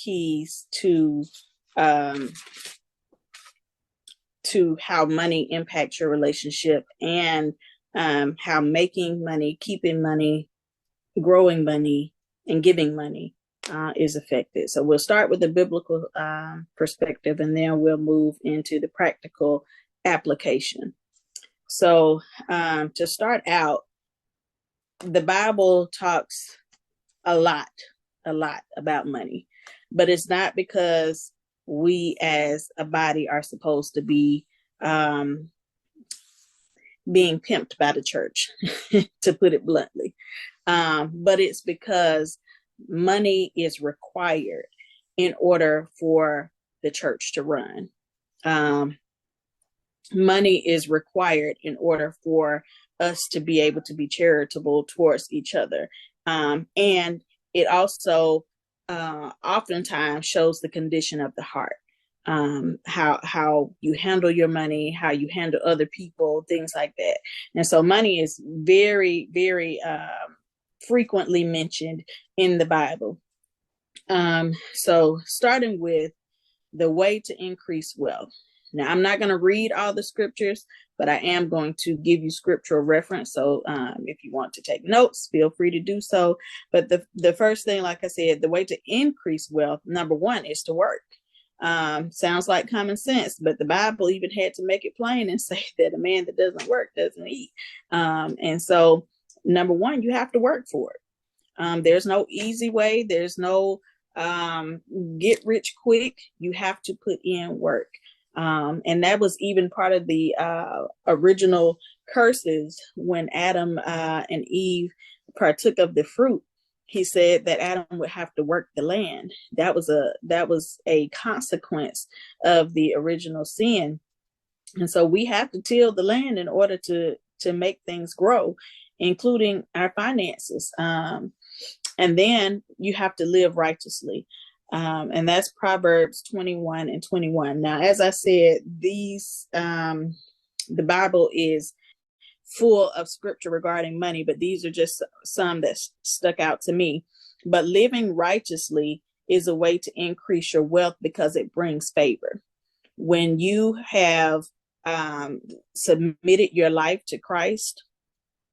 keys um, to how money impacts your relationship, and how making money, keeping money, growing money, and giving money is affected. So we'll start with the biblical perspective, and then we'll move into the practical application. So to start out, the Bible talks a lot about money, but it's not because we as a body are supposed to be being pimped by the church, to put it bluntly. But it's because money is required in order for the church to run. Money is required in order for us to be able to be charitable towards each other. And it also oftentimes shows the condition of the heart. How you handle your money, how you handle other people, things like that. And so money is very, very frequently mentioned in the Bible. So starting with the way to increase wealth. Now, I'm not going to read all the scriptures, but I am going to give you scriptural reference. So if you want to take notes, feel free to do so. But the first thing, like I said, the way to increase wealth, number one, is to work. Sounds like common sense, but the Bible even had to make it plain and say that a man that doesn't work doesn't eat. And so, number one, you have to work for it. There's no easy way. There's no get rich quick. You have to put in work. And that was even part of the original curses when Adam and Eve partook of the fruit. He said that Adam would have to work the land. That was a consequence of the original sin. And so we have to till the land in order to make things grow, including our finances. And then you have to live righteously. And that's Proverbs 21 and 21. Now, as I said, the Bible is full of scripture regarding money, but these are just some that stuck out to me. But living righteously is a way to increase your wealth because it brings favor. When you have submitted your life to Christ,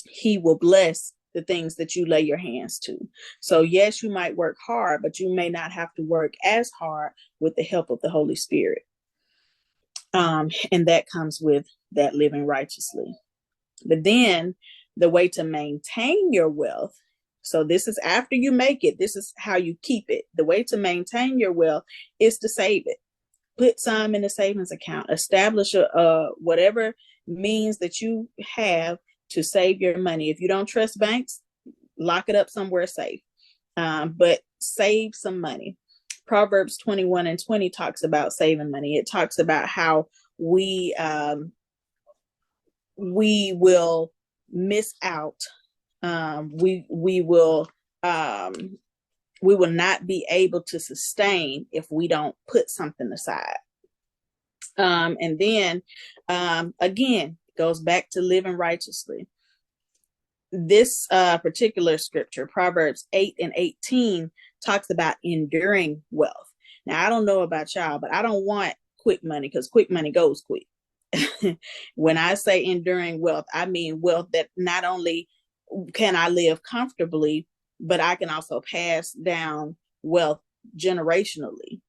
He will bless the things that you lay your hands to. So yes, you might work hard, but you may not have to work as hard with the help of the Holy Spirit. And that comes with that living righteously. But then the way to maintain your wealth, so this is after you make it, this is how you keep it. The way to maintain your wealth is to save it. Put some in a savings account. Establish whatever means that you have to save your money. If you don't trust banks, lock it up somewhere safe. But save some money. Proverbs 21 and 20 talks about saving money. It talks about how we will miss out. We will not be able to sustain if we don't put something aside. And then again, it goes back to living righteously. This particular scripture, Proverbs 8 and 18, talks about enduring wealth. Now, I don't know about y'all, but I don't want quick money, because quick money goes quick. When I say enduring wealth, I mean wealth that not only can I live comfortably, but I can also pass down wealth generationally.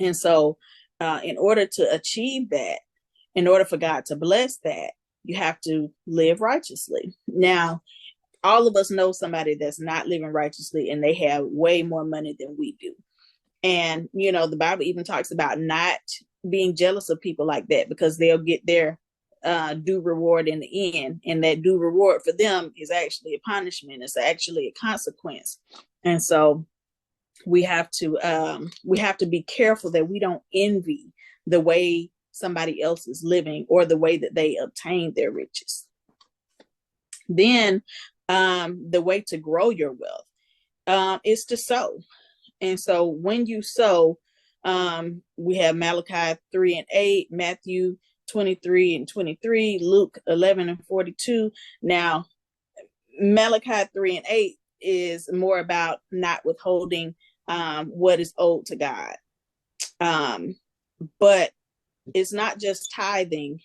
And so in order to achieve that, in order for God to bless that, you have to live righteously. Now, all of us know somebody that's not living righteously, and they have way more money than we do. And, you know, the Bible even talks about not being jealous of people like that, because they'll get their due reward in the end. And that due reward for them is actually a punishment. It's actually a consequence. And so we have to be careful that we don't envy the way somebody else is living or the way that they obtain their riches. Then the way to grow your wealth is to sow. And so when you sow, we have Malachi 3 and 8, Matthew 23 and 23, Luke 11 and 42. Now, Malachi 3 and 8 is more about not withholding what is owed to God. But it's not just tithing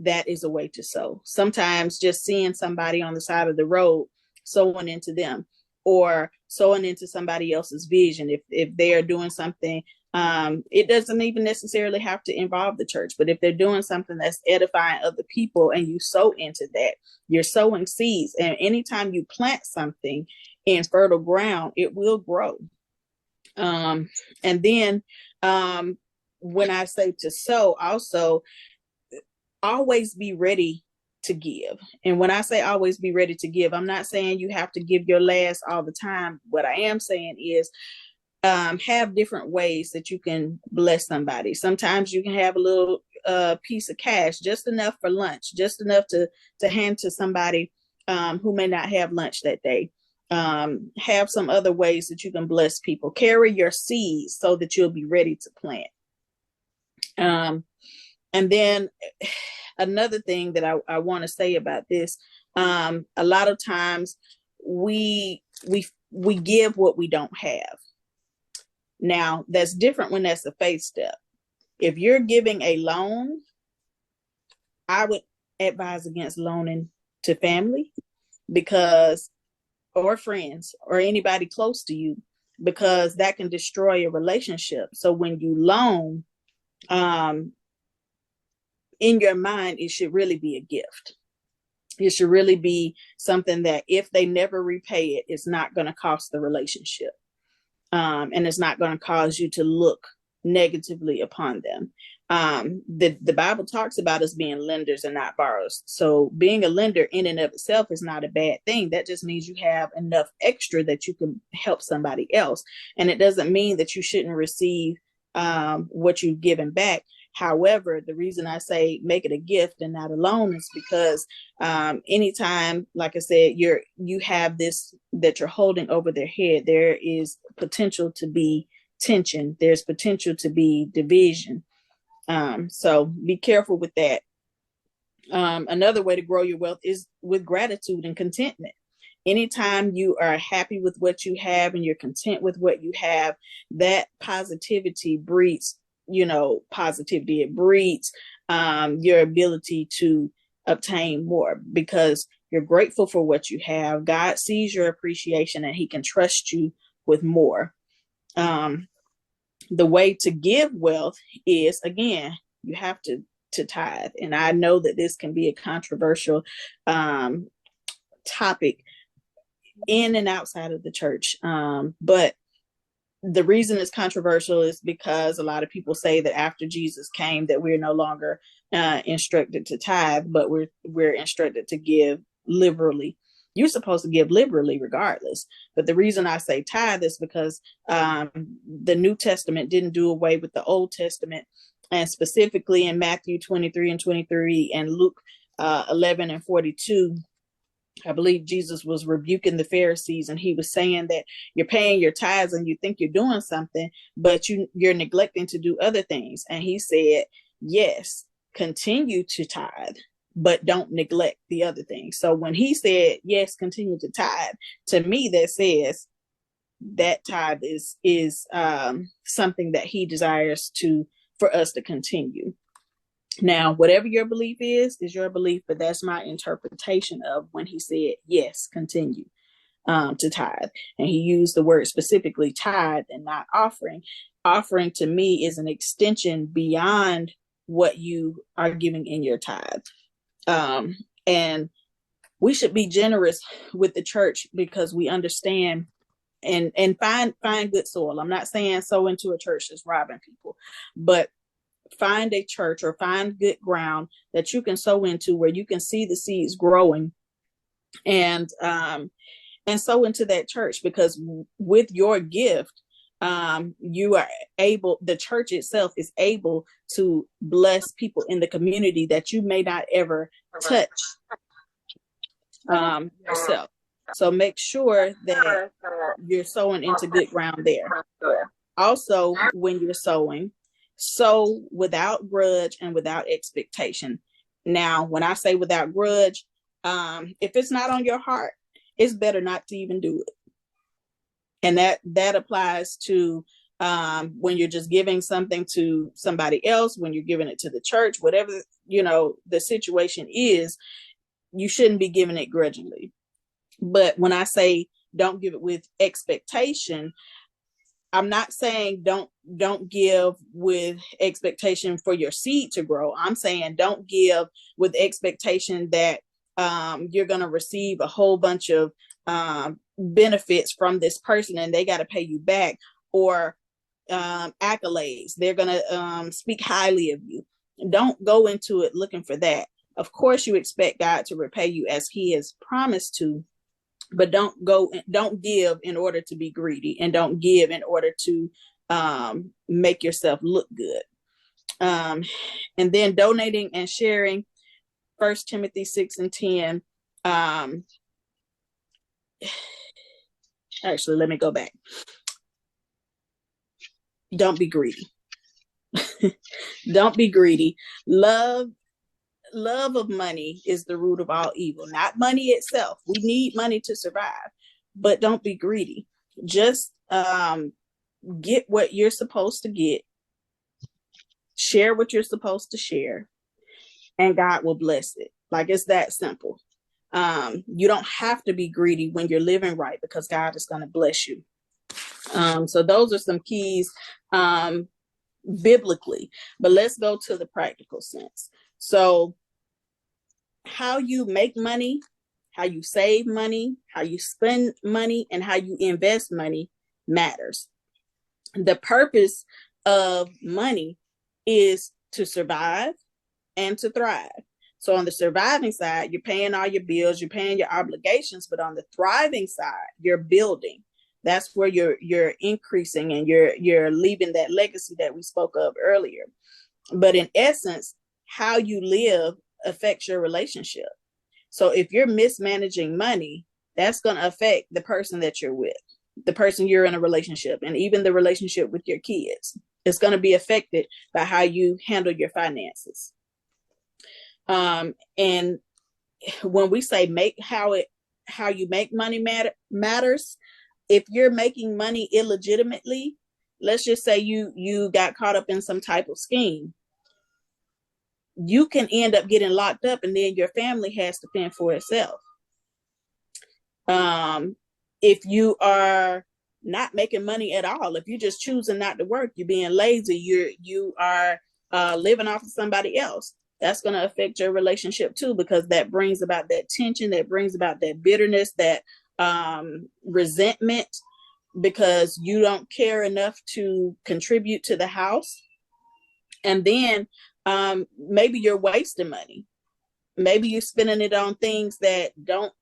that is a way to sow. Sometimes just seeing somebody on the side of the road, sowing into them, or sowing into somebody else's vision. If they are doing something, it doesn't even necessarily have to involve the church, but if they're doing something that's edifying other people and you sow into that, you're sowing seeds. And anytime you plant something in fertile ground, it will grow. And then when I say to sow, also always be ready to give. And when I say always be ready to give, I'm not saying you have to give your last all the time. What I am saying is have different ways that you can bless somebody. Sometimes you can have a little piece of cash, just enough for lunch, just enough to hand to somebody who may not have lunch that day. Have some other ways that you can bless people. Carry your seeds so that you'll be ready to plant. And then another thing that I want to say about this, a lot of times we give what we don't have. Now, that's different when that's a faith step. If you're giving a loan, I would advise against loaning to family or friends or anybody close to you, because that can destroy a relationship. So when you loan, in your mind, it should really be a gift. It should really be something that if they never repay it, it's not going to cost the relationship. And it's not going to cause you to look negatively upon them. The Bible talks about us being lenders and not borrowers. So being a lender in and of itself is not a bad thing. That just means you have enough extra that you can help somebody else. And it doesn't mean that you shouldn't receive what you've given back. However, the reason I say make it a gift and not a loan is because anytime, like I said, you have this that you're holding over their head, there is potential to be tension. There's potential to be division. So be careful with that. Another way to grow your wealth is with gratitude and contentment. Anytime you are happy with what you have and you're content with what you have, that positivity breeds positivity. It breeds your ability to obtain more because you're grateful for what you have. God sees your appreciation and he can trust you with more. The way to give wealth is, again, you have to tithe. And I know that this can be a controversial topic in and outside of the church. But the reason it's controversial is because a lot of people say that after Jesus came that we're no longer instructed to tithe, but we're instructed to give liberally. You're supposed to give liberally regardless. But the reason I say tithe is because the New Testament didn't do away with the Old Testament. And specifically in Matthew 23:23 and Luke 11:42, I believe Jesus was rebuking the Pharisees, and he was saying that you're paying your tithes and you think you're doing something, but you're neglecting to do other things. And he said, yes, continue to tithe, but don't neglect the other things. So when he said, yes, continue to tithe, to me, that says that tithe is something that he desires for us to continue. Now, whatever your belief is your belief, but that's my interpretation of when he said, yes, continue to tithe. And he used the word specifically tithe and not offering. Offering to me is an extension beyond what you are giving in your tithe. And we should be generous with the church because we understand and find good soil. I'm not saying sow into a church that's robbing people, but find a church or find good ground that you can sow into where you can see the seeds growing and sow into that church, because with your gift, you are able, the church itself is able to bless people in the community that you may not ever touch yourself. So make sure that you're sowing into good ground there. Also, when you're sowing, sow without grudge and without expectation. Now, when I say without grudge, if it's not on your heart, it's better not to even do it. And that applies to when you're just giving something to somebody else, when you're giving it to the church, whatever, the situation is, you shouldn't be giving it grudgingly. But when I say don't give it with expectation, I'm not saying don't give with expectation for your seed to grow. I'm saying don't give with expectation that you're going to receive a whole bunch of benefits from this person and they got to pay you back, or accolades. They're going to speak highly of you. Don't go into it looking for that. Of course, you expect God to repay you as He has promised to, but don't give in order to be greedy, and don't give in order to make yourself look good. And then donating and sharing, 1 Timothy 6:10. Actually, let me go back. Don't be greedy. Don't be greedy. Love of money is the root of all evil, not money itself. We need money to survive, but don't be greedy. Just get what you're supposed to get, share what you're supposed to share, and God will bless it. Like, it's that simple. You don't have to be greedy when you're living right, because God is going to bless you. So those are some keys biblically, but let's go to the practical sense. So how you make money, how you save money, how you spend money, and how you invest money matters. The purpose of money is to survive and to thrive. So on the surviving side, you're paying all your bills, you're paying your obligations, but on the thriving side, you're building. That's where you're increasing, and you're leaving that legacy that we spoke of earlier. But in essence, how you live affects your relationship. So if you're mismanaging money, that's going to affect the person that you're with, the person you're in a relationship, and even the relationship with your kids. It's going to be affected by how you handle your finances. And when we say how you make money matters. If you're making money illegitimately, let's just say you got caught up in some type of scheme, you can end up getting locked up, and then your family has to fend for itself. If you are not making money at all, if you're just choosing not to work, you're being lazy, you are living off of somebody else, that's going to affect your relationship too, because that brings about that tension, that brings about that bitterness, that resentment, because you don't care enough to contribute to the house. And then maybe you're wasting money. Maybe you're spending it on things that don't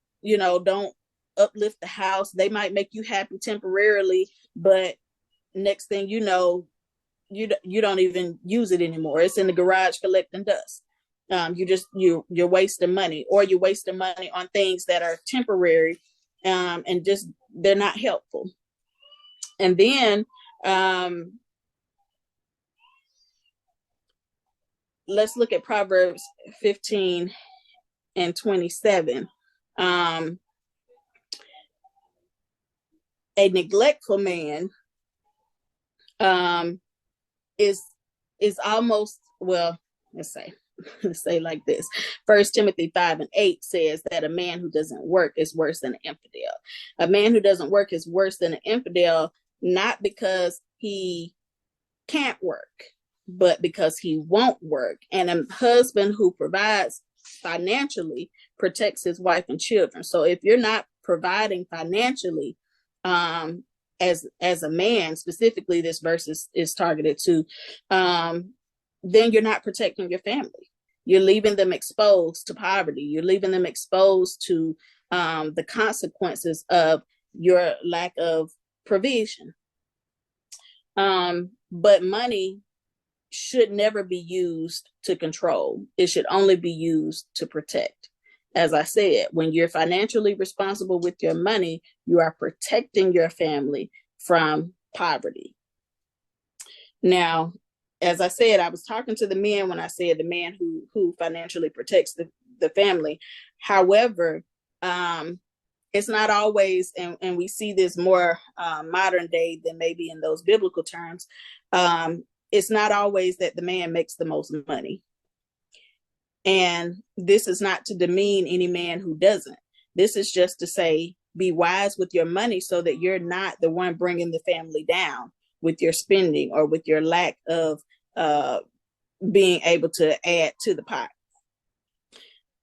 uplift the house. They might make you happy temporarily, but next thing you know, you don't even use it anymore. It's in the garage collecting dust. You're wasting money, or you're wasting money on things that are temporary, and just they're not helpful. And then let's look at Proverbs 15:27. A neglectful man is almost, well, let's say like this. 1 Timothy 5:8 says that a man who doesn't work is worse than an infidel. A man who doesn't work is worse than an infidel, not because he can't work, but because he won't work. And a husband who provides financially protects his wife and children. So if you're not providing financially, as a man, specifically this verse is targeted to, then you're not protecting your family. You're leaving them exposed to poverty. You're leaving them exposed to the consequences of your lack of provision. But money should never be used to control. It should only be used to protect. As I said, when you're financially responsible with your money, you are protecting your family from poverty. Now, as I said, I was talking to the men when I said the man who financially protects the family. However, it's not always, and we see this more modern day than maybe in those biblical terms. It's not always that the man makes the most money. And this is not to demean any man who doesn't. This is just to say, be wise with your money so that you're not the one bringing the family down with your spending or with your lack of being able to add to the pot.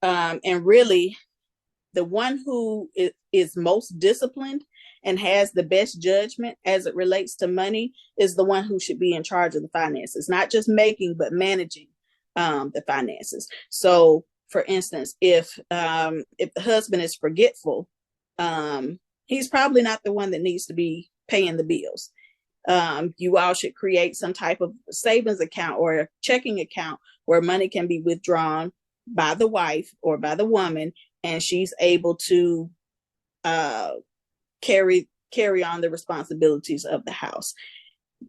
And really, the one who is most disciplined and has the best judgment as it relates to money is the one who should be in charge of the finances, not just making, but managing the finances. So, for instance, if the husband is forgetful, he's probably not the one that needs to be paying the bills. You all should create some type of savings account or a checking account where money can be withdrawn by the wife or by the woman, and she's able to carry on the responsibilities of the house.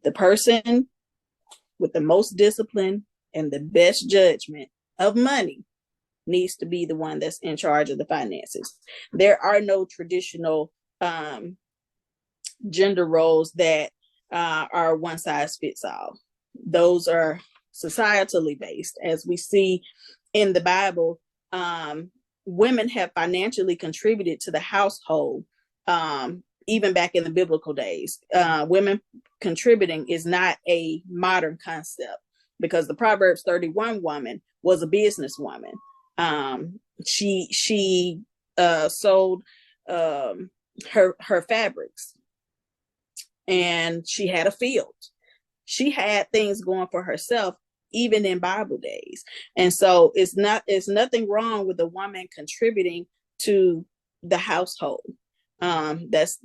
The person with the most discipline and the best judgment of money needs to be the one that's in charge of the finances. There are no traditional gender roles that are one size fits all. Those are societally based. As we see in the Bible, women have financially contributed to the household, even back in the biblical days. Women contributing is not a modern concept, because the Proverbs 31 woman was a businesswoman. She sold her fabrics, and she had a field. She had things going for herself, even in Bible days. And so it's nothing wrong with a woman contributing to the household. That's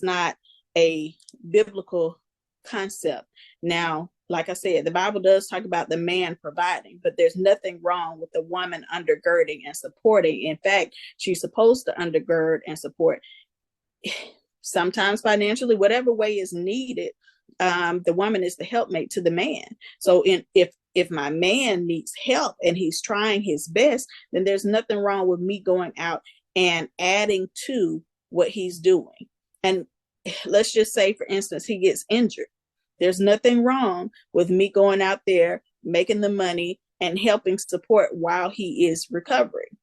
not a biblical concept. Now, like I said, the Bible does talk about the man providing, but there's nothing wrong with the woman undergirding and supporting. In fact, she's supposed to undergird and support, sometimes financially, whatever way is needed. The woman is the helpmate to the man. So if my man needs help and he's trying his best, then there's nothing wrong with me going out and adding to what he's doing. And let's just say, for instance, he gets injured. There's nothing wrong with me going out there, making the money and helping support while he is recovering.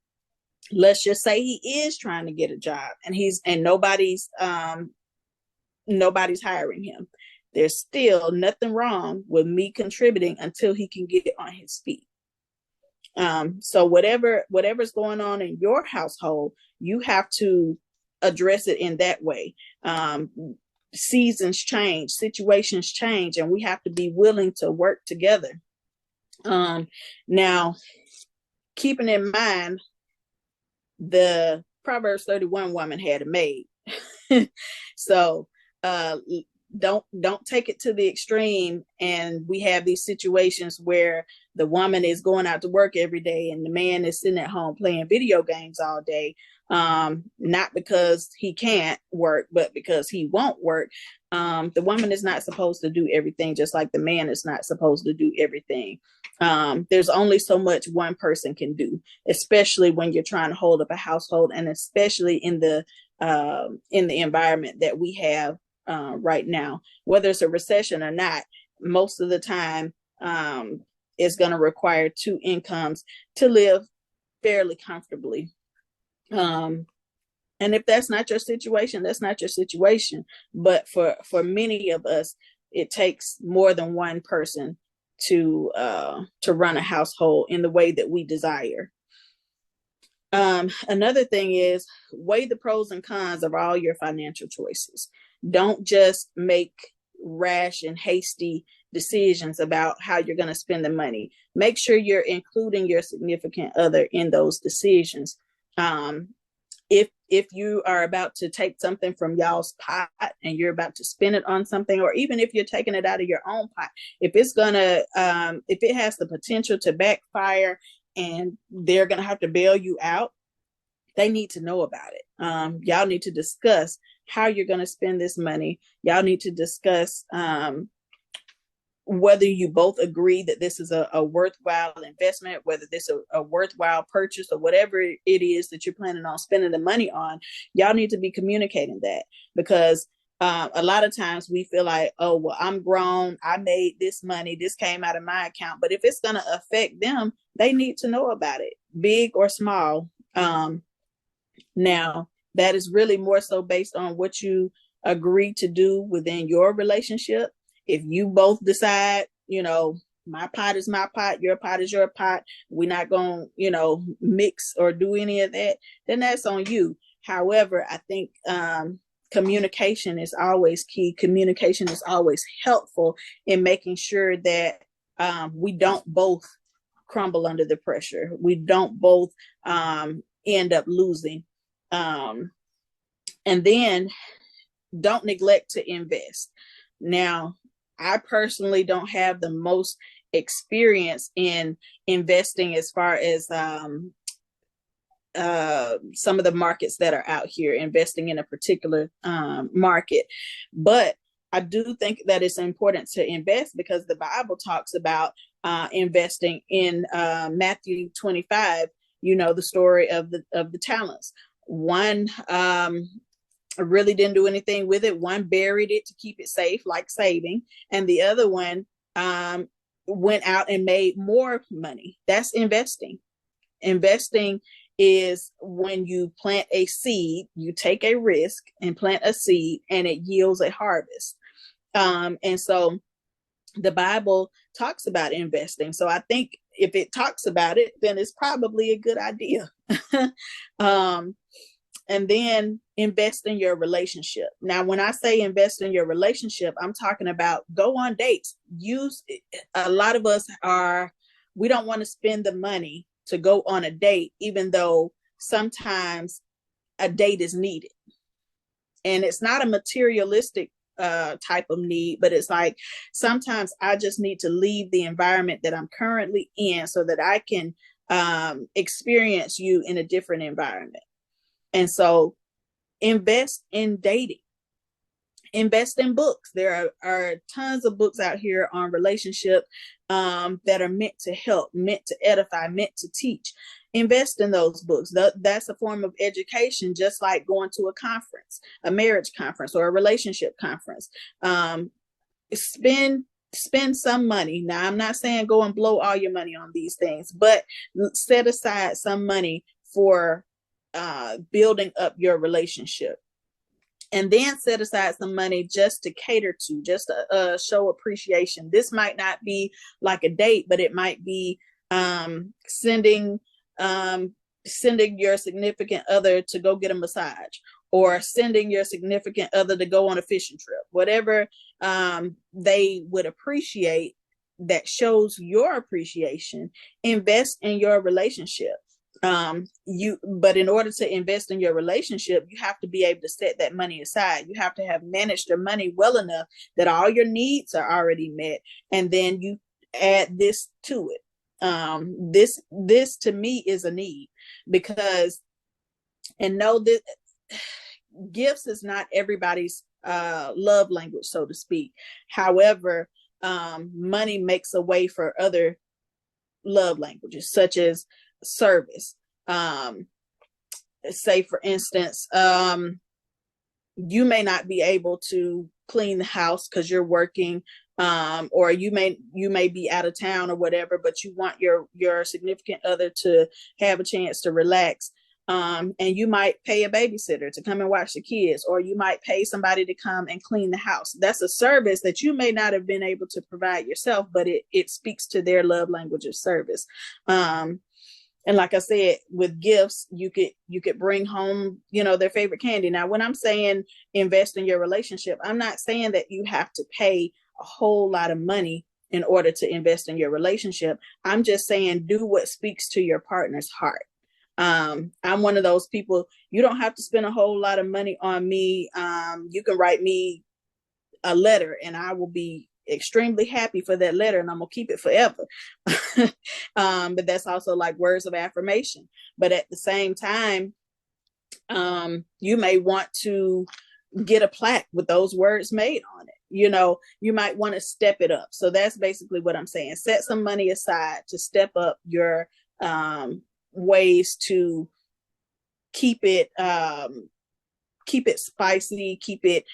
Let's just say he is trying to get a job and nobody's hiring him. There's still nothing wrong with me contributing until he can get on his feet. So whatever's going on in your household, you have to address it in that way. Seasons change, situations change, and we have to be willing to work together. Now, keeping in mind, the Proverbs 31 woman had a maid. So don't take it to the extreme, and we have these situations where the woman is going out to work every day and the man is sitting at home playing video games all day, not because he can't work, but because he won't work. The woman is not supposed to do everything, just like the man is not supposed to do everything. There's only so much one person can do, especially when you're trying to hold up a household, and especially in the environment that we have right now. Whether it's a recession or not, most of the time it's going to require two incomes to live fairly comfortably. And if that's not your situation, that's not your situation. But for many of us, it takes more than one person to run a household in the way that we desire. Another thing is, weigh the pros and cons of all your financial choices. Don't just make rash and hasty decisions about how you're going to spend the money. Make sure you're including your significant other in those decisions. If you are about to take something from y'all's pot and you're about to spend it on something, or even if you're taking it out of your own pot, if it has the potential to backfire and they're going to have to bail you out, they need to know about it. Y'all need to discuss how you're going to spend this money. Y'all need to discuss whether you both agree that this is a worthwhile investment, whether this is a worthwhile purchase or whatever it is that you're planning on spending the money on, y'all need to be communicating that, because a lot of times we feel like, oh, well, I'm grown, I made this money, this came out of my account. But if it's going to affect them, they need to know about it, big or small. Now, that is really more so based on what you agree to do within your relationship. If you both decide, my pot is my pot, your pot is your pot, we're not going to, mix or do any of that, then that's on you. However, I think communication is always key. Communication is always helpful in making sure that we don't both crumble under the pressure. We don't both end up losing. And then don't neglect to invest. Now, I personally don't have the most experience in investing as far as some of the markets that are out here, investing in a particular market. But I do think that it's important to invest, because the Bible talks about investing in Matthew 25, the story of the talents. One really didn't do anything with it. One buried it to keep it safe, like saving. And the other one went out and made more money. That's investing. Investing is when you plant a seed, you take a risk and plant a seed, and it yields a harvest. And so the Bible talks about investing. So I think if it talks about it, then it's probably a good idea. And then invest in your relationship. Now, when I say invest in your relationship, I'm talking about go on dates. A lot of us we don't want to spend the money to go on a date, even though sometimes a date is needed. And it's not a materialistic type of need, but it's like, sometimes I just need to leave the environment that I'm currently in so that I can experience you in a different environment. And so invest in dating, invest in books. There are tons of books out here on relationship that are meant to help, meant to edify, meant to teach. Invest in those books. That's a form of education, just like going to a conference, a marriage conference or a relationship conference. Spend some money. Now, I'm not saying go and blow all your money on these things, but set aside some money for building up your relationship. And then set aside some money just to cater to, just to show appreciation. This might not be like a date, but it might be sending your significant other to go get a massage, or sending your significant other to go on a fishing trip. Whatever they would appreciate that shows your appreciation. Invest in your relationship. But in order to invest in your relationship, you have to be able to set that money aside. You have to have managed your money well enough that all your needs are already met, and then you add this to it. This to me is a need, because, and know that gifts is not everybody's love language, so to speak. However, money makes a way for other love languages, such as service. Say for instance, you may not be able to clean the house because you're working, or you may be out of town or whatever, but you want your significant other to have a chance to relax. And you might pay a babysitter to come and watch the kids, or you might pay somebody to come and clean the house. That's a service that you may not have been able to provide yourself, but it speaks to their love language of service. And like I said, with gifts, you could bring home, their favorite candy. Now, when I'm saying invest in your relationship, I'm not saying that you have to pay a whole lot of money in order to invest in your relationship. I'm just saying do what speaks to your partner's heart. I'm one of those people, you don't have to spend a whole lot of money on me. You can write me a letter and I will be extremely happy for that letter, and I'm gonna keep it forever. But that's also like words of affirmation. But at the same time, you may want to get a plaque with those words made on it. you might want to step it up. So that's basically what I'm saying. Set some money aside to step up your ways to keep it spicy, keep the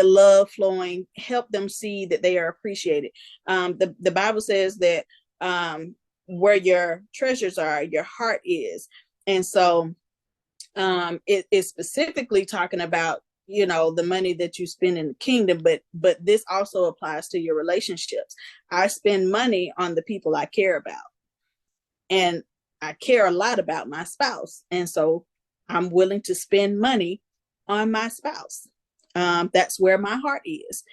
love flowing, help them see that they are appreciated. The Bible says that where your treasures are, your heart is. And so it is specifically talking about, the money that you spend in the kingdom, but this also applies to your relationships. I spend money on the people I care about. And I care a lot about my spouse. And so I'm willing to spend money on my spouse. That's where my heart is.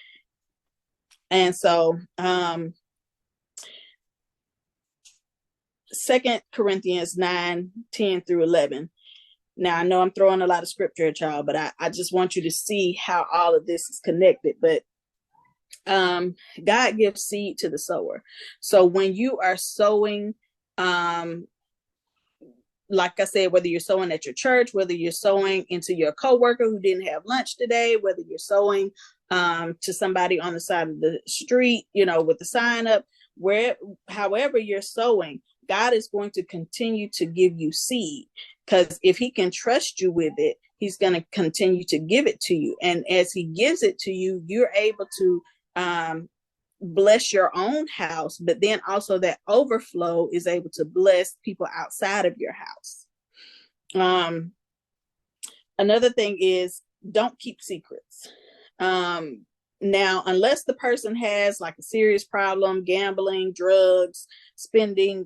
And so 2 Corinthians 9:10-11. Now, I know I'm throwing a lot of scripture at y'all, but I just want you to see how all of this is connected. But God gives seed to the sower. So when you are sowing, like I said, whether you're sowing at your church, whether you're sowing into your coworker who didn't have lunch today, whether you're sowing to somebody on the side of the street, with the sign up, however you're sowing, God is going to continue to give you seed, because if he can trust you with it, he's going to continue to give it to you. And as he gives it to you, you're able to bless your own house, but then also that overflow is able to bless people outside of your house. Another thing is, don't keep secrets. Now, unless the person has like a serious problem, gambling, drugs, spending,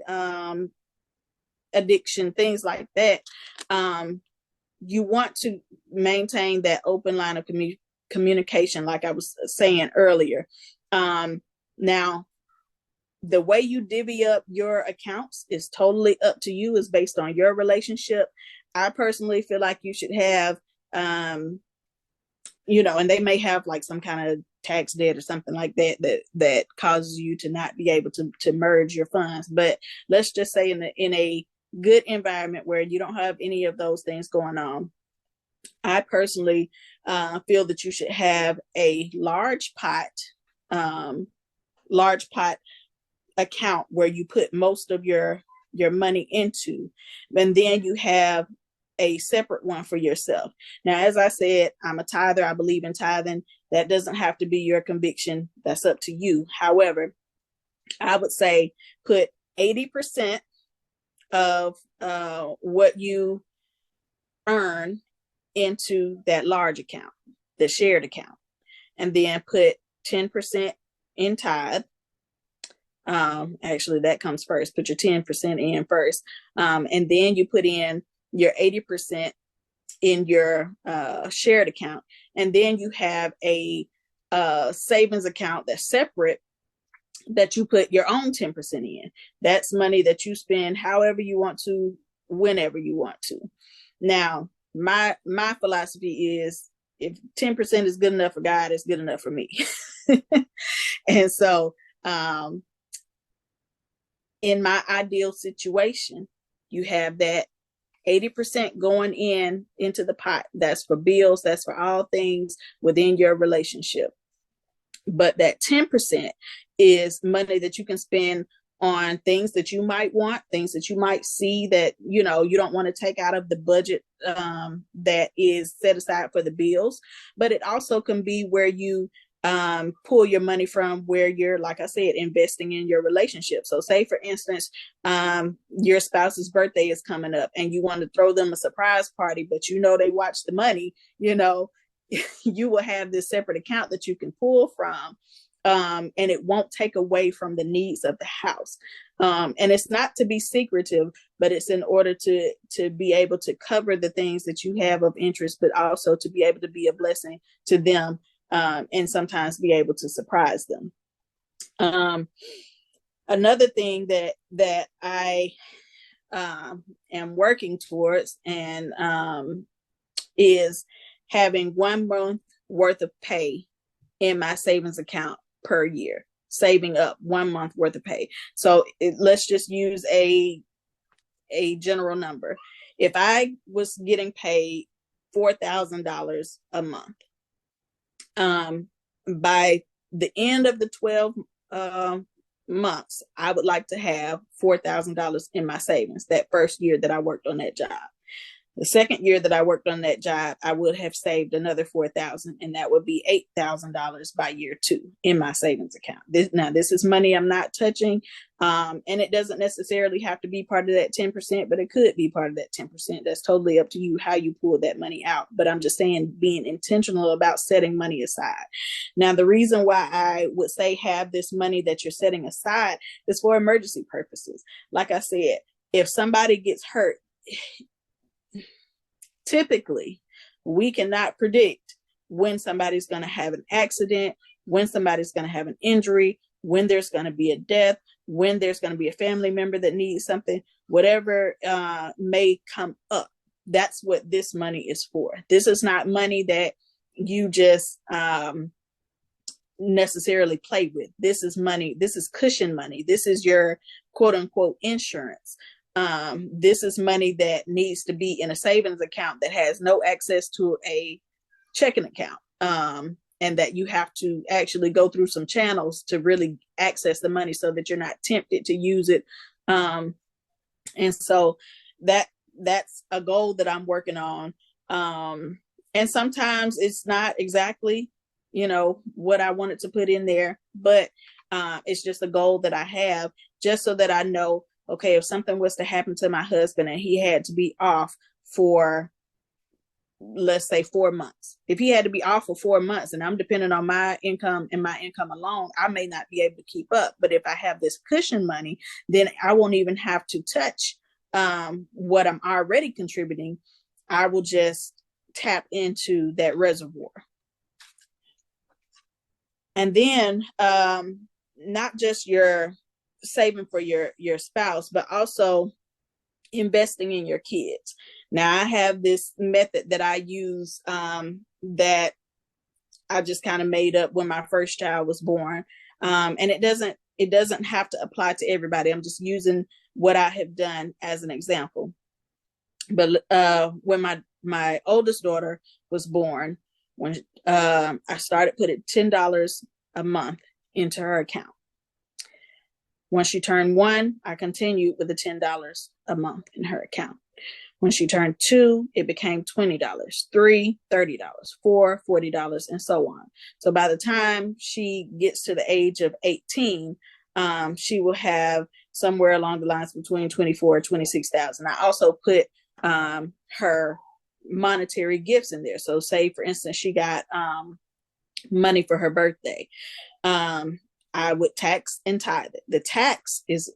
addiction, things like that, you want to maintain that open line of communication, like I was saying earlier. Now, the way you divvy up your accounts is totally up to you. It's based on your relationship. I personally feel like you should have, and they may have like some kind of tax debt or something like that causes you to not be able to merge your funds. But let's just say in a good environment where you don't have any of those things going on, I personally feel that you should have a large pot account where you put most of your money into, and then you have a separate one for yourself. Now, as I said, I'm a tither. I believe in tithing. That doesn't have to be your conviction. That's up to you. However, I would say put 80% of what you earn into that large account, the shared account, and then put 10% in tithe. Actually, that comes first. Put your 10% in first, and then you put in your 80% in your shared account, and then you have a savings account that's separate that you put your own 10% in. That's money that you spend however you want to, whenever you want to. Now, my philosophy is, if 10% is good enough for God, it's good enough for me. And so in my ideal situation, you have that 80% going into the pot. That's for bills. That's for all things within your relationship. But that 10% is money that you can spend on things that you might want, things that you might see that, you don't want to take out of the budget that is set aside for the bills. But it also can be where you pull your money from, where you're, like I said, investing in your relationship. So say, for instance, your spouse's birthday is coming up and you want to throw them a surprise party, but they watch the money, you will have this separate account that you can pull from. And it won't take away from the needs of the house. And it's not to be secretive, but it's in order to be able to cover the things that you have of interest, but also to be able to be a blessing to them, and sometimes be able to surprise them. Another thing that I am working towards and is having 1 month worth of pay in my savings account per year, saving up 1 month worth of pay. So let's just use a general number. If I was getting paid $4,000 a month, Um, by the end of the 12 months, I would like to have $4,000 in my savings that first year that I worked on that job. The second year that I worked on that job, I would have saved another $4,000, and that would be $8,000 by year 2 in my savings account. This is money I'm not touching, and it doesn't necessarily have to be part of that 10%, but it could be part of that 10%. That's totally up to you how you pull that money out. But I'm just saying, being intentional about setting money aside. Now, the reason why I would say have this money that you're setting aside is for emergency purposes. Like I said, if somebody gets hurt, typically, we cannot predict when somebody's going to have an accident, when somebody's going to have an injury, when there's going to be a death, when there's going to be a family member that needs something, whatever may come up. That's what this money is for. This is not money that you just necessarily play with. This is money. This is cushion money. This is your quote unquote insurance. This is money that needs to be in a savings account that has no access to a checking account, and that you have to actually go through some channels to really access the money so that you're not tempted to use it. And so that's a goal that I'm working on. And sometimes it's not exactly, what I wanted to put in there, but it's just a goal that I have, just so that I know, okay, if something was to happen to my husband and he had to be off for, let's say, 4 months, if he had to be off for 4 months and I'm dependent on my income and my income alone, I may not be able to keep up. But if I have this cushion money, then I won't even have to touch what I'm already contributing. I will just tap into that reservoir. And then not just your saving for your spouse, but also investing in your kids. Now, I have this method that I use that I just kind of made up when my first child was born, and it doesn't have to apply to everybody. I'm just using what I have done as an example. But when my oldest daughter was born, when I started putting $10 a month into her account. When she turned 1, I continued with the $10 a month in her account. When she turned 2, it became $20, 3, $30, 4, $40, and so on. So by the time she gets to the age of 18, she will have somewhere along the lines between 24 and 26,000. I also put her monetary gifts in there. So say, for instance, she got money for her birthday. I would tax and tithe it. The tax is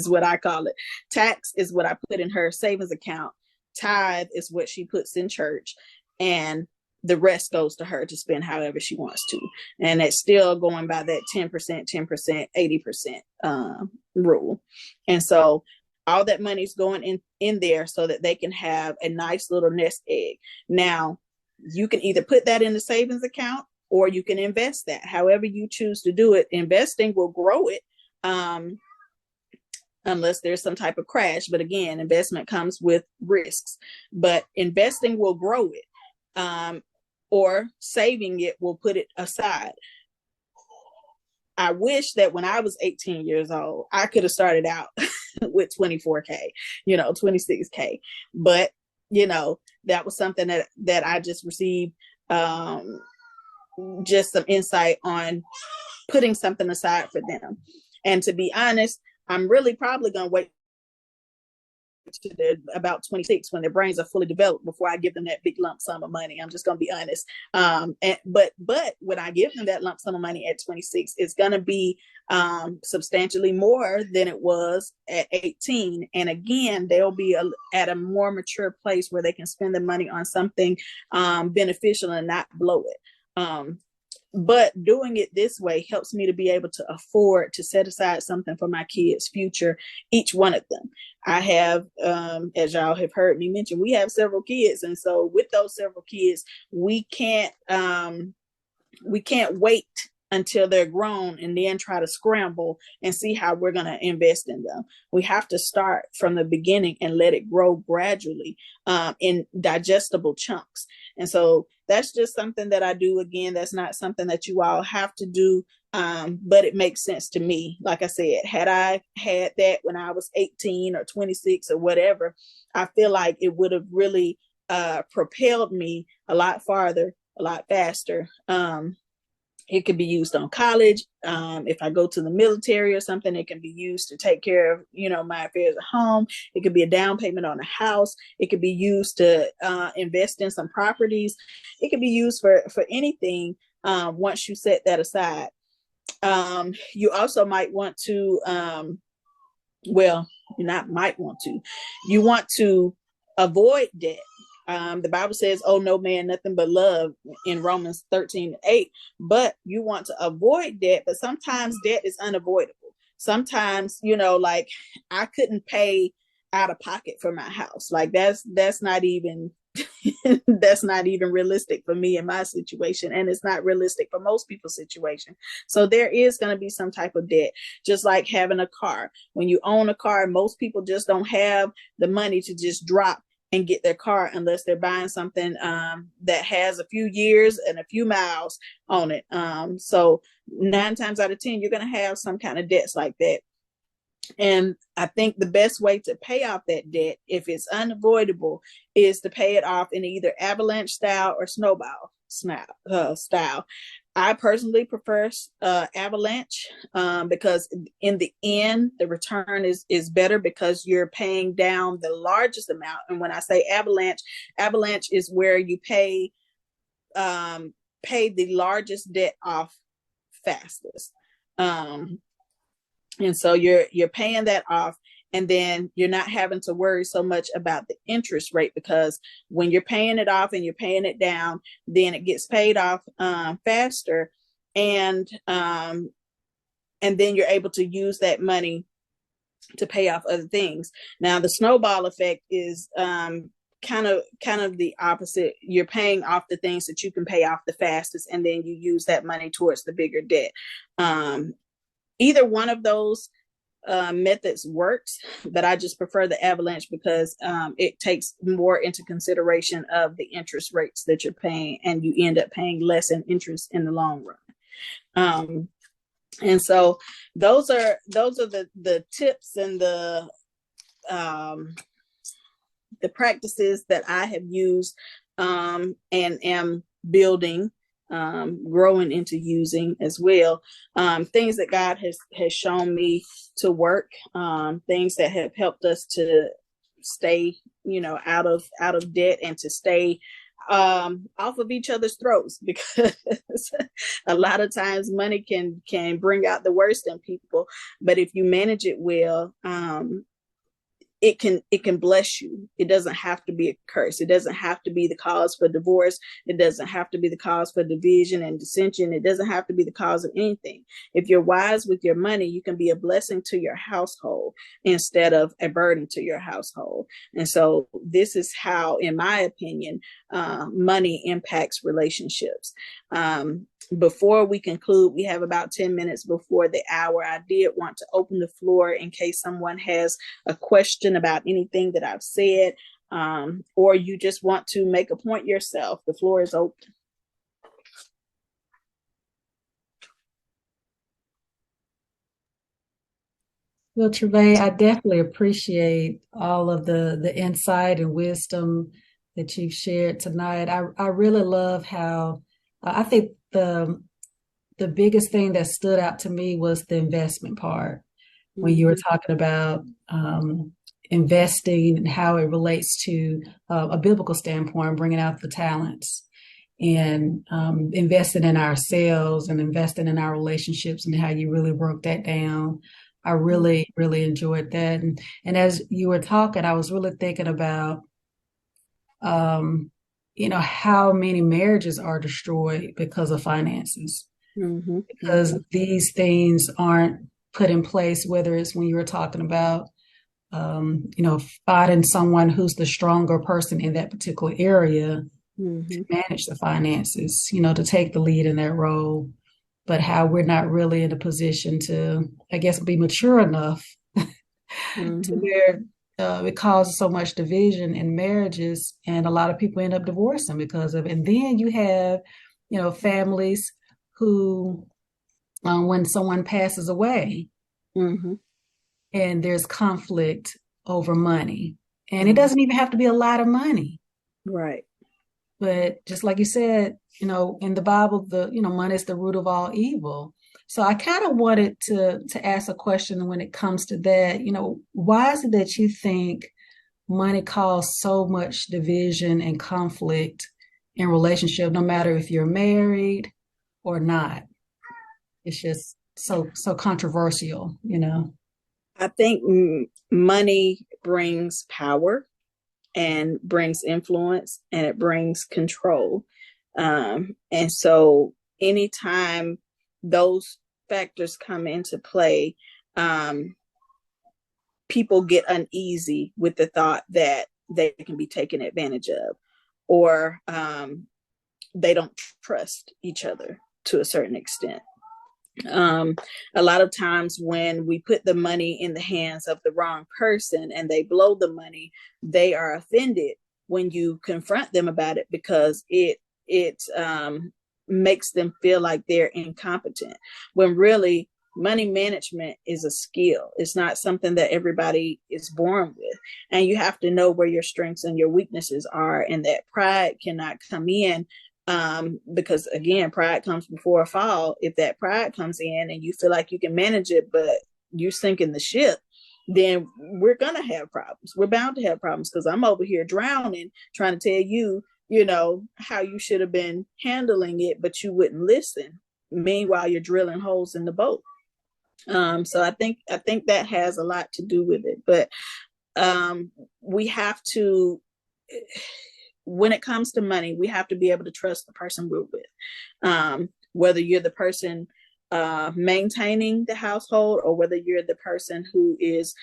what I call it. Tax is what I put in her savings account. Tithe is what she puts in church, and the rest goes to her to spend however she wants to. And it's still going by that 10%, 10%, 80% rule. And so all that money's going in there so that they can have a nice little nest egg. Now, you can either put that in the savings account, or you can invest that. However you choose to do it, investing will grow it, unless there's some type of crash. But again, investment comes with risks. But investing will grow it, or saving it will put it aside. I wish that when I was 18 years old, I could have started out with 24K, 26K. But, that was something that I just received, just some insight on putting something aside for them. And to be honest, I'm really probably going to wait to about 26 when their brains are fully developed before I give them that big lump sum of money. I'm just going to be honest. But when I give them that lump sum of money at 26, it's going to be substantially more than it was at 18. And again, they'll be at a more mature place where they can spend the money on something beneficial and not blow it. But doing it this way helps me to be able to afford to set aside something for my kids' future, each one of them. I have, as y'all have heard me mention, we have several kids. And so with those several kids, we can't wait until they're grown and then try to scramble and see how we're going to invest in them. We have to start from the beginning and let it grow gradually in digestible chunks. And so that's just something that I do. Again, that's not something that you all have to do, but it makes sense to me. Like I said, had I had that when I was 18 or 26 or whatever, I feel like it would have really propelled me a lot farther, a lot faster. It could be used on college. If I go to the military or something, it can be used to take care of, my affairs at home. It could be a down payment on a house. It could be used to invest in some properties. It could be used for anything once you set that aside. You also might want to, well, you not might want to, you want to avoid debt. The Bible says, "Oh, no man, nothing but love," in Romans 13:8. But you want to avoid debt, but sometimes debt is unavoidable. Sometimes, like I couldn't pay out of pocket for my house. Like that's not even that's not even realistic for me in my situation, and it's not realistic for most people's situation. So there is going to be some type of debt, just like having a car. When you own a car, most people just don't have the money to just drop and get their car unless they're buying something that has a few years and a few miles on it. So 9 times out of 10, you're going to have some kind of debts like that. And I think the best way to pay off that debt, if it's unavoidable, is to pay it off in either avalanche style or snowball style. I personally prefer avalanche because in the end, the return is better because you're paying down the largest amount. And when I say avalanche is where you pay the largest debt off fastest. And so you're paying that off, and then you're not having to worry so much about the interest rate, because when you're paying it off and you're paying it down, then it gets paid off faster, and then you're able to use that money to pay off other things. Now, the snowball effect is kind of the opposite. You're paying off the things that you can pay off the fastest, and then you use that money towards the bigger debt. Either one of those methods works, but I just prefer the avalanche because it takes more into consideration of the interest rates that you're paying, and you end up paying less in interest in the long run. And so those are the tips and the practices that I have used and am building, growing into using as well. Things that God has shown me to work, things that have helped us to stay, out of debt and to stay off of each other's throats, because a lot of times money can bring out the worst in people, but if you manage it well, it can bless you. It doesn't have to be a curse. It doesn't have to be the cause for divorce. It doesn't have to be the cause for division and dissension. It doesn't have to be the cause of anything. If you're wise with your money, you can be a blessing to your household instead of a burden to your household. And so this is how, in my opinion, money impacts relationships. Before we conclude, we have about 10 minutes before the hour. I did want to open the floor in case someone has a question about anything that I've said, or you just want to make a point yourself. The floor is open. Well, Travaé, I definitely appreciate all of the insight and wisdom that you've shared tonight. I really love how I think the biggest thing that stood out to me was the investment part. When you were talking about investing and how it relates to a biblical standpoint, bringing out the talents and investing in ourselves and investing in our relationships, and how you really broke that down. I really, really enjoyed that. And as you were talking, I was really thinking about, how many marriages are destroyed because of finances. Because these things aren't put in place, whether it's when you were talking about, finding someone who's the stronger person in that particular area to manage the finances, to take the lead in that role, but how we're not really in a position to, I guess, be mature enough to where it causes so much division in marriages, and a lot of people end up divorcing because of it. And then you have, families who, when someone passes away, Mm-hmm. and there's conflict over money, and it Mm-hmm. doesn't even have to be a lot of money, Right. but just like you said, in the Bible, money is the root of all evil. So I kind of wanted to ask a question when it comes to that. Why is it that you think money causes so much division and conflict in relationship, no matter if you're married or not? It's just so controversial. I think money brings power and brings influence and it brings control. And so anytime those factors come into play, um, people get uneasy with the thought that they can be taken advantage of, or they don't trust each other to a certain extent. Um, a lot of times when we put the money in the hands of the wrong person and they blow the money, they are offended when you confront them about it because it makes them feel like they're incompetent, when really money management is a skill. It's not something that everybody is born with, and you have to know where your strengths and your weaknesses are, and that pride cannot come in, because again, pride comes before a fall. If that pride comes in and you feel like you can manage it, but you're sinking the ship, then we're gonna have problems. We're bound to have problems because I'm over here drowning, trying to tell you, how you should have been handling it, but you wouldn't listen. Meanwhile, you're drilling holes in the boat. So I think that has a lot to do with it. But we have to, when it comes to money, we have to be able to trust the person we're with. Whether you're the person maintaining the household, or whether you're the person who's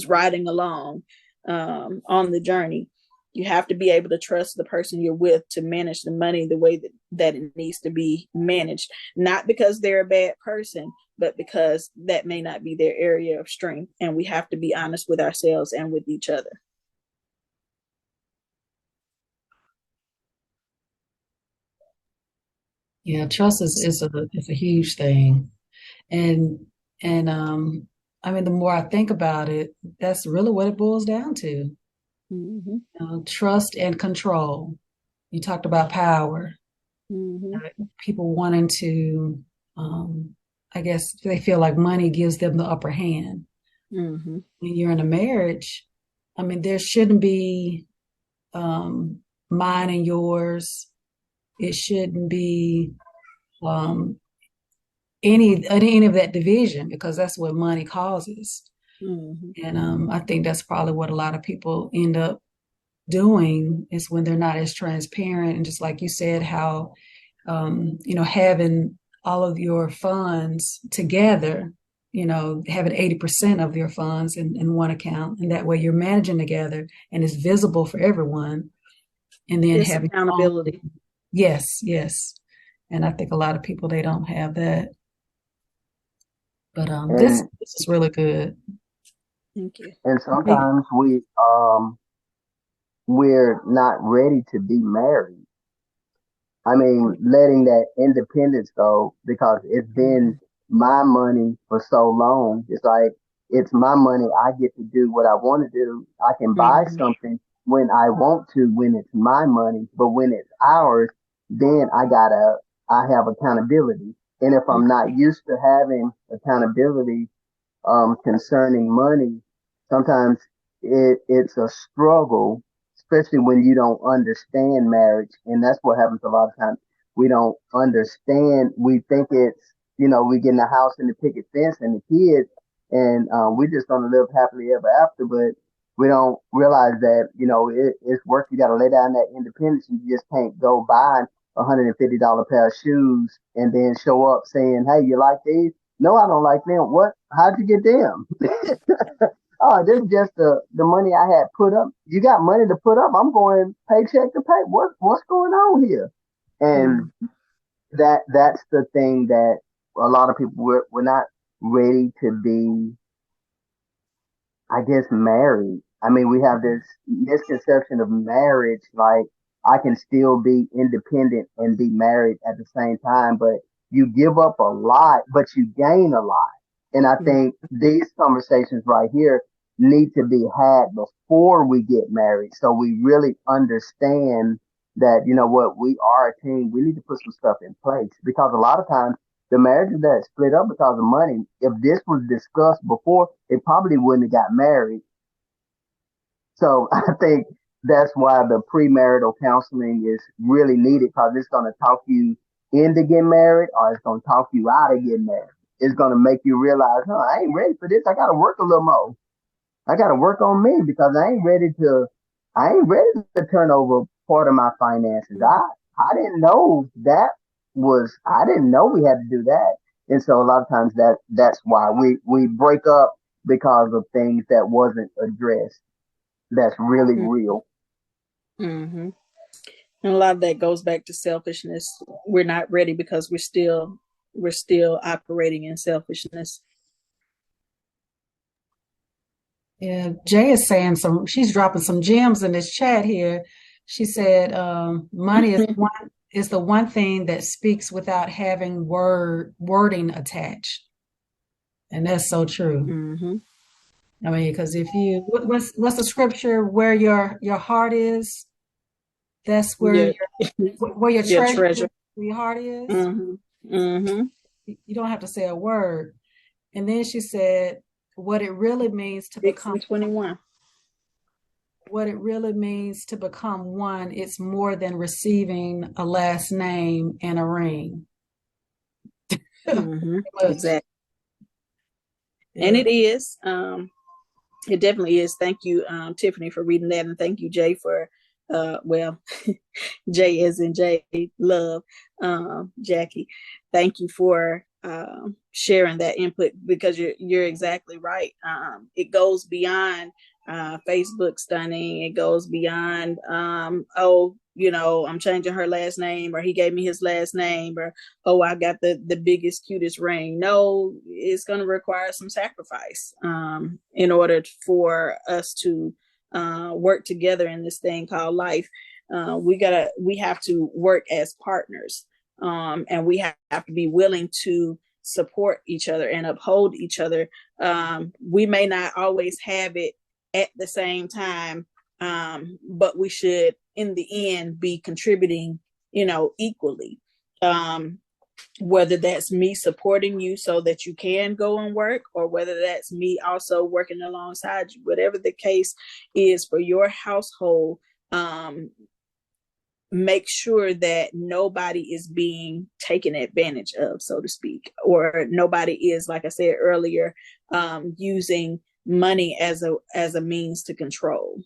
riding along on the journey, you have to be able to trust the person you're with to manage the money the way that it needs to be managed. Not because they're a bad person, but because that may not be their area of strength. And we have to be honest with ourselves and with each other. Yeah, trust is a huge thing. And I mean, the more I think about it, that's really what it boils down to. Mm-hmm. Trust and control. You talked about power. Mm-hmm. People wanting to, I guess they feel like money gives them the upper hand. Mm-hmm. When you're in a marriage, I mean, there shouldn't be um, mine and yours. It shouldn't be um, any of that division, because that's what money causes. Mm-hmm. And I think that's probably what a lot of people end up doing, is when they're not as transparent. And just like you said, how having all of your funds together, having 80% of your funds in one account, and that way you're managing together and it's visible for everyone. And then It's having your own, accountability. yes, yes. And I think a lot of people, they don't have that. But this and this is really good. Thank you. and Hey, sometimes we're not ready to be married. I mean, letting that independence go, because it's been my money for so long. It's like, it's my money. I get to do what I want to do. I can buy Mm-hmm. something when I want to, when it's my money, but when it's ours, then I have accountability. And if I'm not used to having accountability, concerning money, sometimes it's a struggle, especially when you don't understand marriage. And that's what happens a lot of times. We don't understand. We think we get in the house and the picket fence and the kids, and we're just going to live happily ever after. But we don't realize that, it's work. You got to lay down that independence. You just can't go buy $150 pair of shoes and then show up saying, "Hey, you like these?" No, I don't like them. What? How'd you get them? Oh, this is just the money I had put up. You got money to put up. I'm going paycheck to pay. What's going on here? Mm-hmm. And that's the thing that a lot of people we're not ready to be I guess married. I mean, we have this misconception of marriage, like I can still be independent and be married at the same time, but you give up a lot, but you gain a lot. And I think these conversations right here need to be had before we get married. So we really understand that, you know what, we are a team. We need to put some stuff in place because a lot of times the marriages that split up because of money, if this was discussed before, it probably wouldn't have got married. So I think that's why the premarital counseling is really needed because it's going to talk you into getting married or it's going to talk you out of getting married. It's going to make you realize, huh, I ain't ready for this. I got to work a little more. I got to work on me because I ain't ready to turn over part of my finances. I didn't know I didn't know we had to do that. And so a lot of times that's why we break up because of things that wasn't addressed. That's really real. Mm-hmm. And a lot of that goes back to selfishness. We're not ready because we're still operating in selfishness. Yeah, Jay is saying she's dropping some gems in this chat here. She said, money is the one thing that speaks without having wording attached. And that's so true. Mm-hmm. I mean, because if you what's the scripture where your heart is, that's Yeah, where your your treasure is, treasure. where your heart is. Mm-hmm. Mm-hmm. You don't have to say a word. And then she said, what it really means to 6 become and 21. what it really means to become one, it's more than receiving a last name and a ring. Mm-hmm. Much. Exactly. And Yeah. it is. It definitely is. Thank you, Tiffany, for reading that, and thank you, Jay, for well, Jay as in Jay Love, Jackie. Thank you for sharing that input because you're exactly right. It goes beyond Facebook stunning. It goes beyond oh, I'm changing her last name, or he gave me his last name, or oh, I got the biggest, cutest ring. No, it's going to require some sacrifice in order for us to work together in this thing called life. We have to work as partners, and we have to be willing to support each other and uphold each other. We may not always have it at the same time, but we should in the end be contributing equally. Whether that's me supporting you so that you can go and work, or whether that's me also working alongside you, whatever the case is for your household. Make sure that nobody is being taken advantage of, so to speak, or nobody is, like I said earlier, using money as a means to control.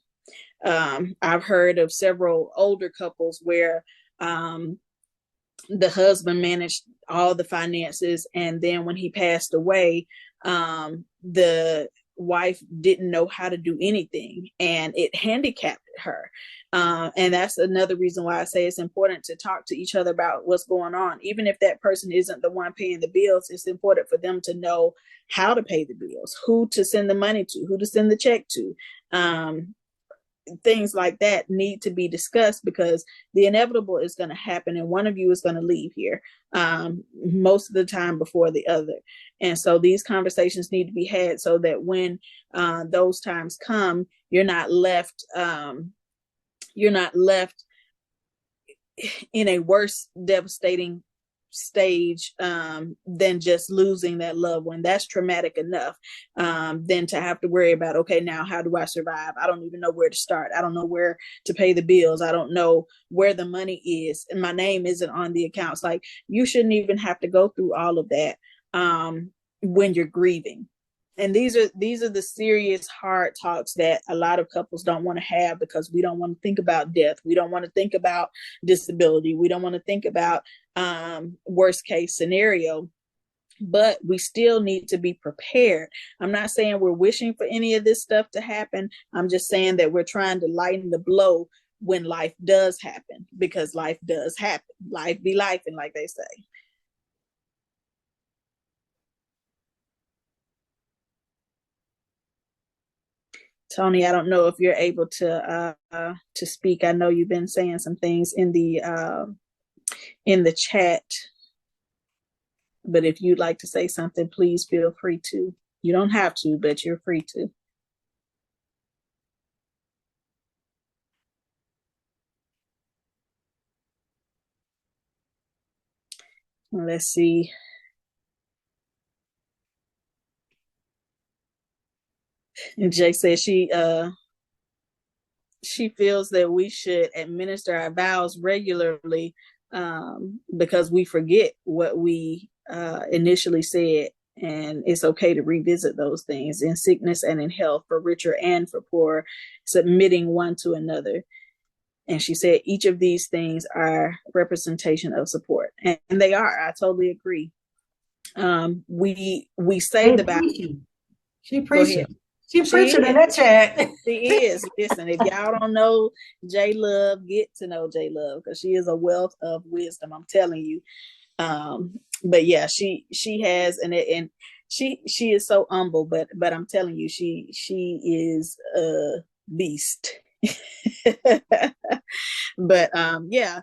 I've heard of several older couples where the husband managed all the finances, and then when he passed away, the wife didn't know how to do anything, and it handicapped her. And that's another reason why I say it's important to talk to each other about what's going on. Even if that person isn't the one paying the bills, it's important for them to know how to pay the bills, who to send the money to, who to send the check to. Things like that need to be discussed because the inevitable is going to happen, and one of you is going to leave here most of the time before the other. And so these conversations need to be had so that when those times come, you're not left in a worse, devastating stage than just losing that loved one. That's traumatic enough. Than to have to worry about, okay, now how do I survive? I don't even know where to start. I don't know where to pay the bills. I don't know where the money is, and my name isn't on the accounts. Like, you shouldn't even have to go through all of that when you're grieving. And these are the serious, hard talks that a lot of couples don't want to have because we don't want to think about death. We don't want to think about disability. We don't want to think about worst case scenario. But we still need to be prepared. I'm not saying we're wishing for any of this stuff to happen. I'm just saying that we're trying to lighten the blow when life does happen, because life does happen. Life be life, and like they say. Tony, I don't know if you're able to speak. I know you've been saying some things in the chat, but if you'd like to say something, please feel free to. You don't have to, but you're free to. Let's see. And Jay says she feels that we should administer our vows regularly because we forget what we initially said, and it's okay to revisit those things in sickness and in health, for richer and for poor, submitting one to another. And she said each of these things are representation of support, and they are. I totally agree. We say the vows. She preaching. She preaching in that chat. She is. Listen, if y'all don't know J Love, get to know J Love, because she is a wealth of wisdom. I'm telling you. But yeah, she has, and she is so humble. But I'm telling you, she is a beast. But yeah,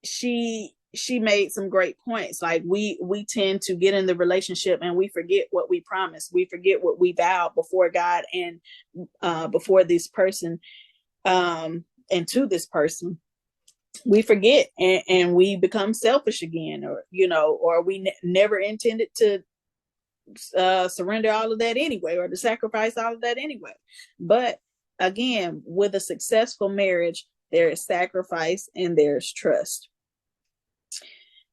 she made some great points. Like we tend to get in the relationship and we forget what we promised. We forget what we vowed before God and before this person, and to this person. We forget, and we become selfish again, or we never intended to surrender all of that anyway, or to sacrifice all of that anyway. But again, with a successful marriage, there is sacrifice and there's trust.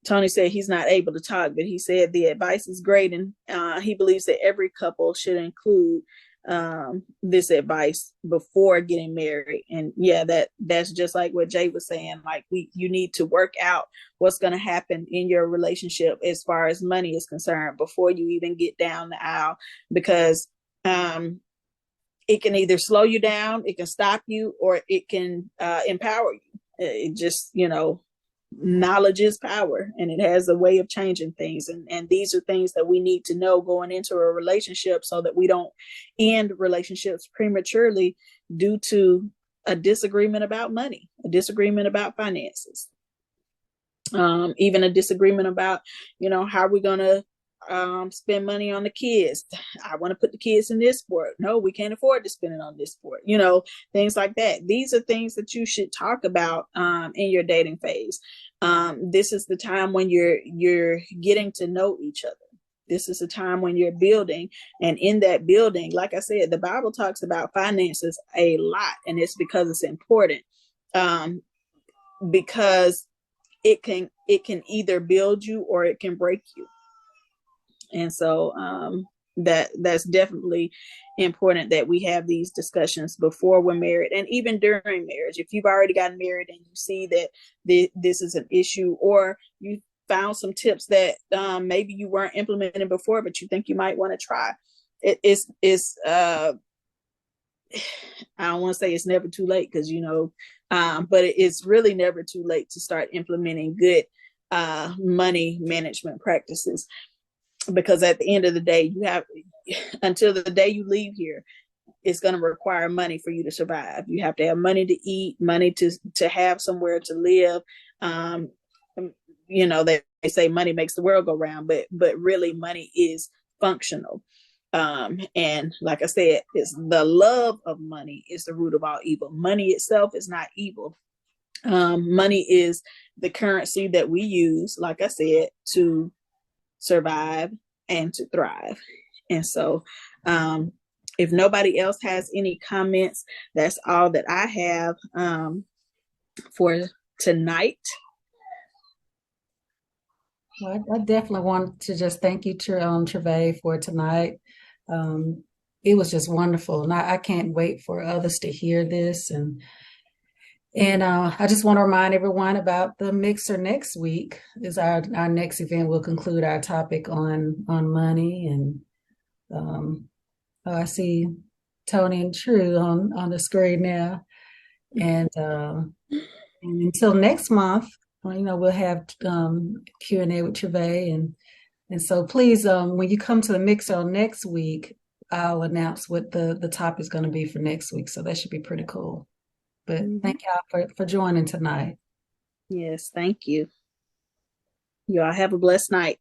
Tony said he's not able to talk, but he said the advice is great, and he believes that every couple should include this advice before getting married. And yeah, that's just like what Jay was saying. Like you need to work out what's going to happen in your relationship as far as money is concerned before you even get down the aisle, because it can either slow you down, it can stop you, or it can empower you. It just, knowledge is power, and it has a way of changing things. And these are things that we need to know going into a relationship, so that we don't end relationships prematurely due to a disagreement about money, a disagreement about finances, even a disagreement about, how we're going to spend money on the kids. I want to put the kids in this sport. No, we can't afford to spend it on this sport. Things like that. These are things that you should talk about in your dating phase. This is the time when you're getting to know each other. This is a time when you're building, and in that building, like I said, the Bible talks about finances a lot, and it's because it's important. Because it can either build you or it can break you. And so that's definitely important that we have these discussions before we're married, and even during marriage. If you've already gotten married and you see that this is an issue, or you found some tips that maybe you weren't implementing before, but you think you might want to try, it's I don't want to say it's never too late, because but it's really never too late to start implementing good money management practices. Because at the end of the day, you have, until the day you leave here, it's going to require money for you to survive. You have to have money to eat, money to have somewhere to live. They say money makes the world go round, but really money is functional. And like I said, it's the love of money is the root of all evil. Money itself is not evil. Money is the currency that we use, like I said, to survive and to thrive. And so if nobody else has any comments, that's all that I have for tonight. Well, I definitely want to just thank you, Travaé, for tonight. It was just wonderful, and I can't wait for others to hear this. And I just want to remind everyone about the Mixer next week. Is our next event. We'll conclude our topic on money. And I see Tony and True on the screen now. And until next month, we'll have Q&A with Travaé. And so please, when you come to the Mixer next week, I'll announce what the topic is going to be for next week. So that should be pretty cool. But Mhm. thank y'all for joining tonight. Yes, thank you. You all have a blessed night.